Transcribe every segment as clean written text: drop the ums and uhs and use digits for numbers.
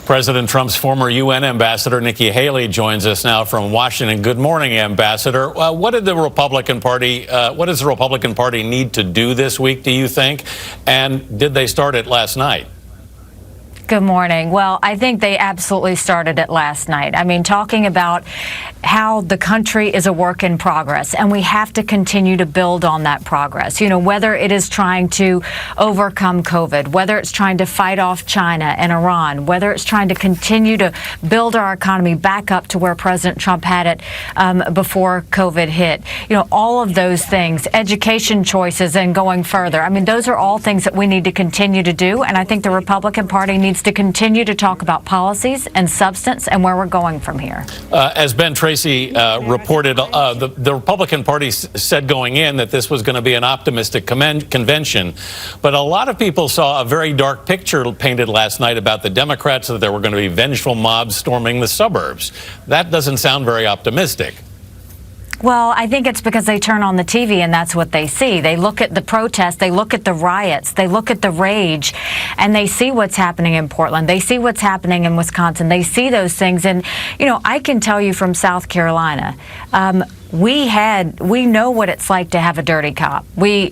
President Trump's former UN ambassador, Nikki Haley, joins us now from Washington. Good morning, Ambassador. What does the Republican Party need to do this week, do you think? And did they start it last night? Good morning. Well, I think they absolutely started it last night. I mean, talking about how the country is a work in progress, and we have to continue to build on that progress. You know, whether it is trying to overcome COVID, whether it's trying to fight off China and Iran, whether it's trying to continue to build our economy back up to where President Trump had it before COVID hit. You know, all of those things, education choices and going further. I mean, those are all things that we need to continue to do, and I think the Republican Party needs to continue to talk about policies and substance and where we're going from here. As Ben Tracy reported, the Republican Party said going in that this was going to be an optimistic convention, but a lot of people saw a very dark picture painted last night about the Democrats, that there were going to be vengeful mobs storming the suburbs. That doesn't sound very optimistic. Well, I think it's because they turn on the TV and that's what they see. They look at the protests, they look at the riots, they look at the rage, and they see what's happening in Portland. They see what's happening in Wisconsin. They see those things. And, you know, I can tell you from South Carolina, we know what it's like to have a dirty cop. We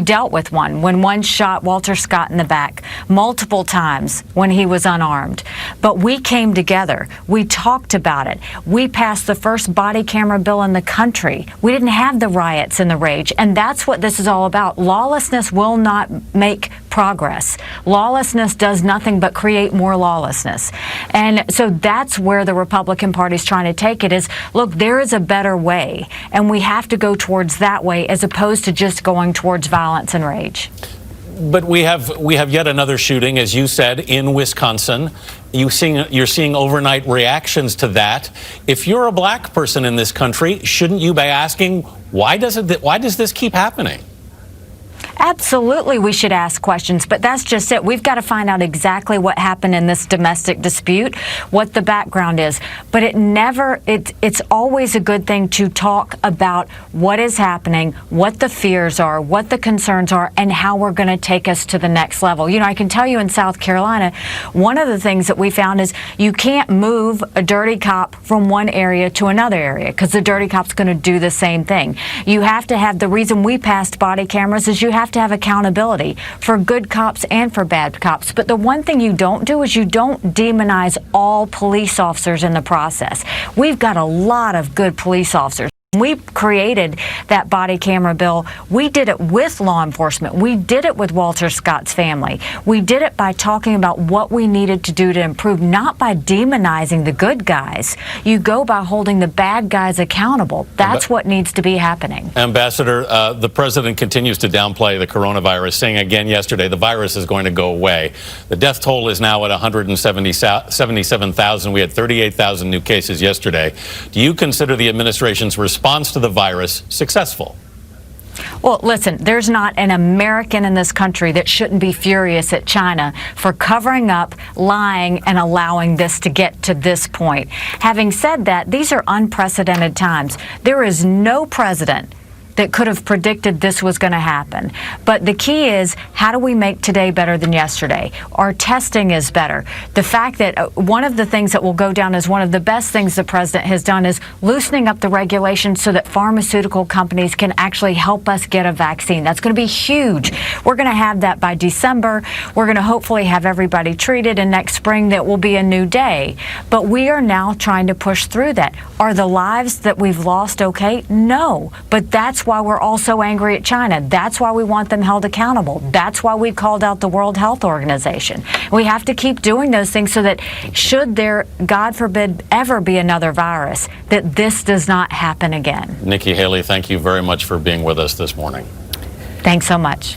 dealt with one when one shot Walter Scott in the back multiple times when he was unarmed. But we came together. We talked about it. We passed the first body camera bill in the country. We didn't have the riots and the rage. And that's what this is all about. Lawlessness will not make progress. Lawlessness does nothing but create more lawlessness. And so that's where the Republican Party is trying to take it is, look, there is a better way, and we have to go towards that way as opposed to just going towards violence and rage. But we have yet another shooting, as you said, in Wisconsin. You're seeing overnight reactions to that. If you're a black person in this country, shouldn't you be asking, why does this keep happening? Absolutely, we should ask questions, but that's just it. We've got to find out exactly what happened in this domestic dispute, what the background is. But it's always a good thing to talk about what is happening, what the fears are, what the concerns are, and how we're going to take us to the next level. You know, I can tell you in South Carolina, one of the things that we found is you can't move a dirty cop from one area to another area because the dirty cop's going to do the same thing. You have to have, the reason we passed body cameras is you have to have accountability for good cops and for bad cops. But the one thing you don't do is you don't demonize all police officers in the process. We've got a lot of good police officers. We created that body camera bill. We did it with law enforcement. We did it with Walter Scott's family. We did it by talking about what we needed to do to improve, not by demonizing the good guys. You go by holding the bad guys accountable. That's what needs to be happening. Ambassador, the president continues to downplay the coronavirus, saying again yesterday the virus is going to go away. The death toll is now at 177,000. We had 38,000 new cases yesterday. Do you consider the administration's response to the virus successful? Well, listen, there's not an American in this country that shouldn't be furious at China for covering up, lying, and allowing this to get to this point. Having said that, these are unprecedented times. There is no president that could have predicted this was going to happen. But the key is, how do we make today better than yesterday? Our testing is better. The fact that one of the things that will go down as one of the best things the president has done is loosening up the regulations so that pharmaceutical companies can actually help us get a vaccine. That's going to be huge. We're going to have that by December. We're going to hopefully have everybody treated, and next spring that will be a new day. But we are now trying to push through that. Are the lives that we've lost okay? No. But that's why we're all so angry at China. That's why we want them held accountable. That's why we called out the World Health Organization. We have to keep doing those things so that should there, God forbid, ever be another virus, that this does not happen again. Nikki Haley, thank you very much for being with us this morning. Thanks so much.